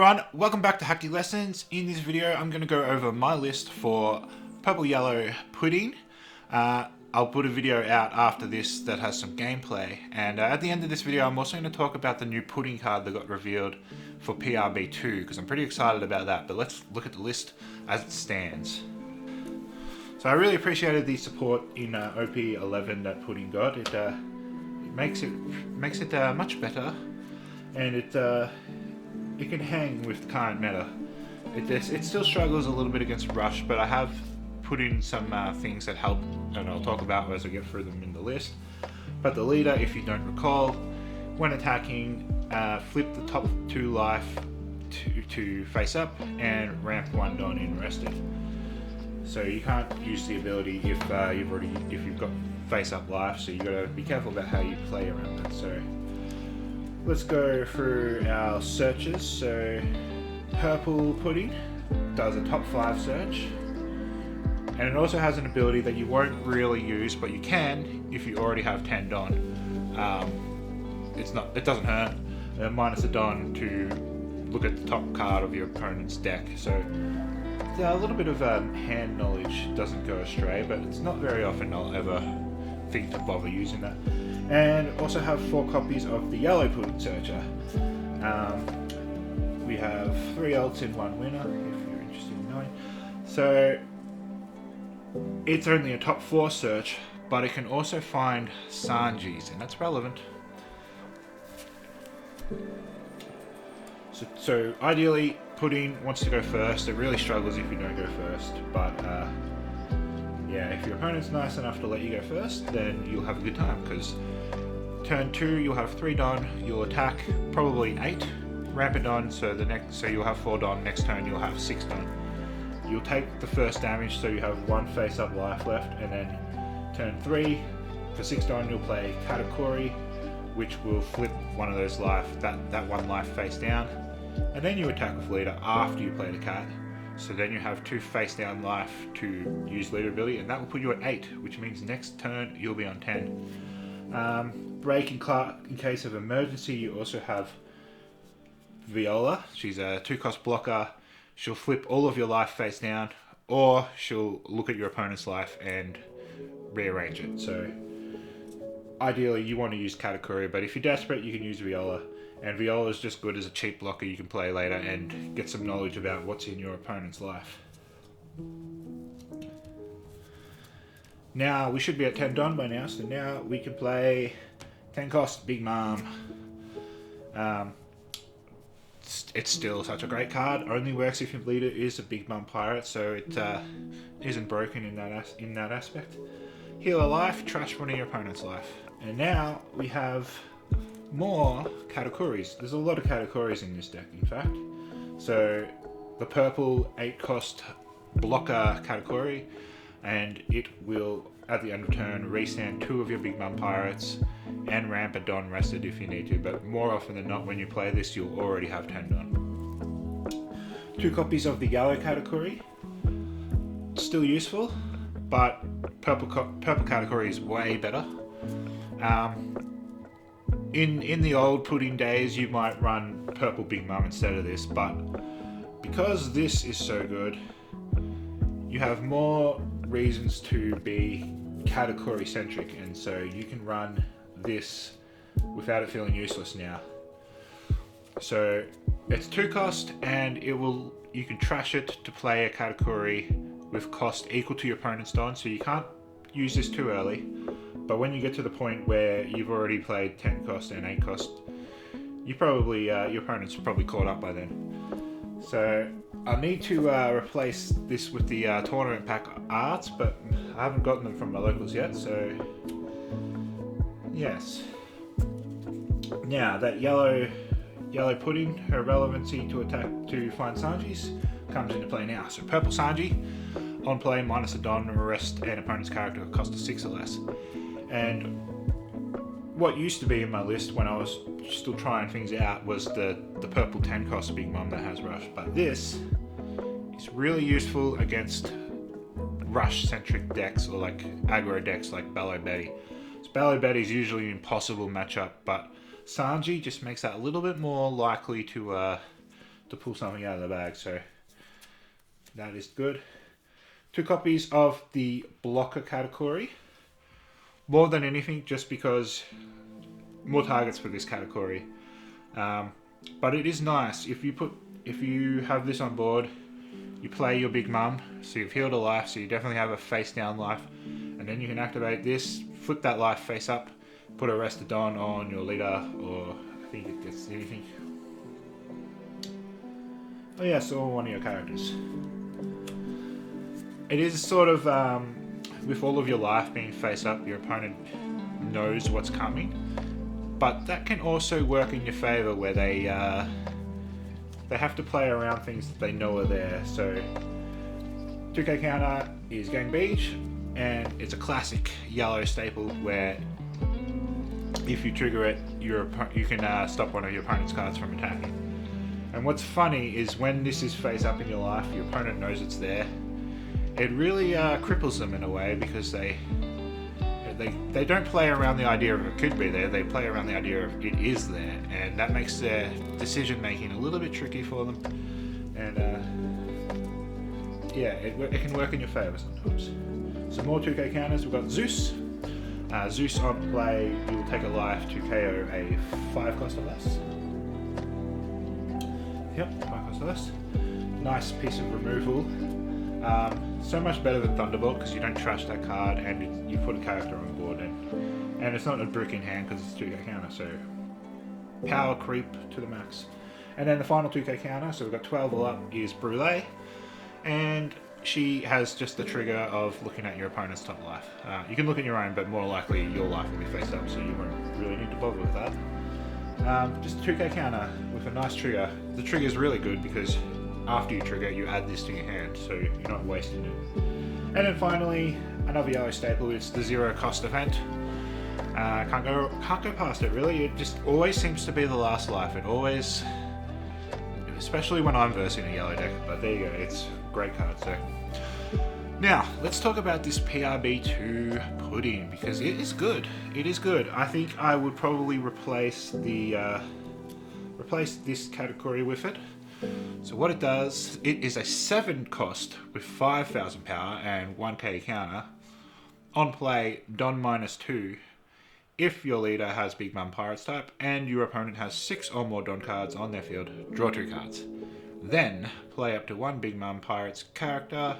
everyone, welcome back to Hacky Lessons. In this video I'm going to go over my list for Purple Yellow Pudding. I'll put a video out after this that has some gameplay, and at the end of this video I'm also going to talk about the new pudding card that got revealed for PRB2 because I'm pretty excited about that. But let's look at the list as it stands. So I really appreciated the support in OP11 that Pudding got. It makes it much better, and it can hang with current meta. It still struggles a little bit against Rush, but I have put in some things that help, and I'll talk about as I get through them in the list. But the leader, if you don't recall, when attacking, flip the top 2 life to face up and ramp 1 Don in rested. So you can't use the ability if you've got face up life, so you gotta be careful about how you play around that. So let's go through our searches. So Purple Pudding does a top 5 search, and it also has an ability that you won't really use, but you can if you already have 10 Don. It doesn't hurt. Minus a Don to look at the top card of your opponent's deck. So a little bit of hand knowledge doesn't go astray, but it's not very often I'll ever think to bother using that. And also have 4 copies of the Yellow Pudding Searcher. We have 3 ults in 1 winner, if you're interested in knowing. So it's only a top 4 search, but it can also find Sanjis, and that's relevant. So ideally, Pudding wants to go first. It really struggles if you don't go first, but yeah, if your opponent's nice enough to let you go first, then you'll have a good time, because turn 2 you'll have 3 Don, you'll attack probably 8, ramp a Don, so you'll have 4 Don, next turn you'll have 6 Don. You'll take the first damage, so you have 1 face up life left, and then turn 3 for 6 Don you'll play Katakuri, which will flip one of those life, that 1 life face down, and then you attack with leader after you play the cat. So then you have 2 face down life to use leader ability, and that will put you at 8, which means next turn you'll be on 10. Break in case of emergency. You also have Viola. She's a 2-cost blocker. She'll flip all of your life face down, or she'll look at your opponent's life and rearrange it. So ideally you want to use Katakuri, but if you're desperate you can use Viola. And Viola is just good as a cheap blocker you can play later and get some knowledge about what's in your opponent's life. Now we should be at 10 Don by now, so now we can play 10 cost Big Mom. It's still such a great card. Only works if your leader is a Big Mom pirate, so it isn't broken in that aspect. Heal a life, trash one of your opponent's life. And now we have more Katakuris. There's a lot of Katakuris in this deck, in fact. So the purple 8-cost blocker Katakuri, and it will at the end of turn restand 2 of your Big Mom pirates and ramp a Don rested if you need to, but more often than not when you play this you'll already have 10 Don. 2 copies of the yellow Katakuri, still useful, but purple Katakuri is way better. In the old Pudding days you might run purple Big Mom instead of this, but because this is so good you have more reasons to be Katakuri centric, and so you can run this without it feeling useless now. So it's 2 cost, and you can trash it to play a Katakuri with cost equal to your opponent's Don, so you can't use this too early. But when you get to the point where you've already played 10 cost and 8 cost, your opponent's probably caught up by then. So I'll need to replace this with the tournament pack arts, but I haven't gotten them from my locals yet, so yes. Now that yellow Pudding, her relevancy to attack to find Sanjis comes into play now. So purple Sanji, on play minus a Don, arrest an opponent's character at cost of 6 or less. And what used to be in my list when I was still trying things out was the purple 10 cost Big Mom that has Rush, but this is really useful against Rush centric decks, or like aggro decks like Ballo Betty. So Ballo Betty is usually an impossible matchup, but Sanji just makes that a little bit more likely to to pull something out of the bag, so that is good. 2 copies of the blocker category. More than anything, just because more targets for this category. But it is nice if you have this on board, you play your Big Mum, so you've healed a life, so you definitely have a face down life, and then you can activate this, flip that life face up, put a Restodon on your leader, or I think it gets anything. Oh yeah, so one of your characters. It is sort of, with all of your life being face up, your opponent knows what's coming, but that can also work in your favor where they have to play around things that they know are there. So 2k counter is Gang Beach, and it's a classic yellow staple where if you trigger it, you can stop one of your opponent's cards from attacking. And what's funny is when this is face up in your life, your opponent knows it's there. It really cripples them in a way, because they don't play around the idea of it could be there, they play around the idea of it is there, and that makes their decision making a little bit tricky for them. And yeah, it can work in your favour sometimes. Some more 2k counters, we've got Zeus. Zeus on play, you will take a life to KO a 5 cost or less. Yep, 5 cost or less. Nice piece of removal. So much better than Thunderbolt, because you don't trash that card and you put a character on board, and it's not a brick in hand because it's 2k counter, so power creep to the max. And then the final 2k counter, so we've got 12 all up, is Brûlée, and she has just the trigger of looking at your opponent's top life. You can look at your own, but more likely your life will be face up, so you won't really need to bother with that. Just a 2k counter with a nice trigger. The trigger is really good because after you trigger, you add this to your hand, so you're not wasting it. And then finally, another yellow staple is the 0 cost event. Can't go past it really. It just always seems to be the last life. It always, especially when I'm versing a yellow deck. But there you go, it's a great card. So now let's talk about this PRB2 pudding, because it is good. It is good. I think I would probably replace this category with it. So what it does, it is a 7 cost with 5,000 power and 1k counter. On play, Don -2 if your leader has Big Mum Pirates type and your opponent has 6 or more Don cards on their field, draw 2 cards. Then play up to 1 Big Mum Pirates character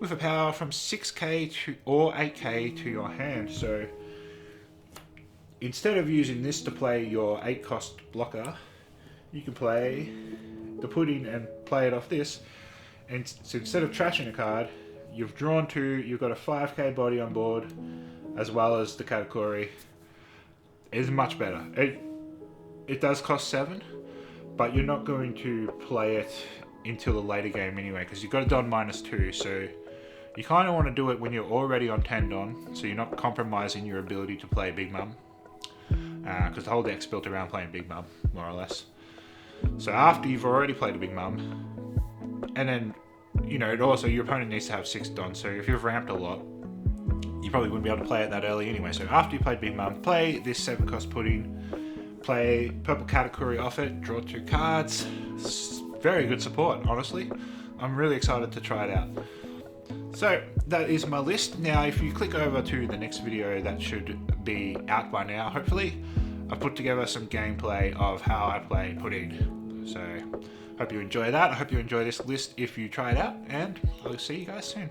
with a power from 6k to or 8k to your hand. So instead of using this to play your 8 cost blocker, you can play the pudding and play it off this, and so instead of trashing a card, you've drawn 2, you've got a 5k body on board as well as the category. It's much better. It does cost 7, but you're not going to play it until the later game anyway, because you've got a Don -2, so you kind of want to do it when you're already on 10 Don, so you're not compromising your ability to play Big Mum, because the whole deck's built around playing Big Mum, more or less. So after you've already played a Big Mum, and then, you know, also your opponent needs to have 6 Don, so if you've ramped a lot, you probably wouldn't be able to play it that early anyway. So after you played Big Mum, play this 7 cost pudding, play purple category off it, draw 2 cards. It's very good support, honestly. I'm really excited to try it out. So that is my list. Now if you click over to the next video, that should be out by now, hopefully. I've put together some gameplay of how I play pudding. So hope you enjoy that. I hope you enjoy this list if you try it out, and I'll see you guys soon.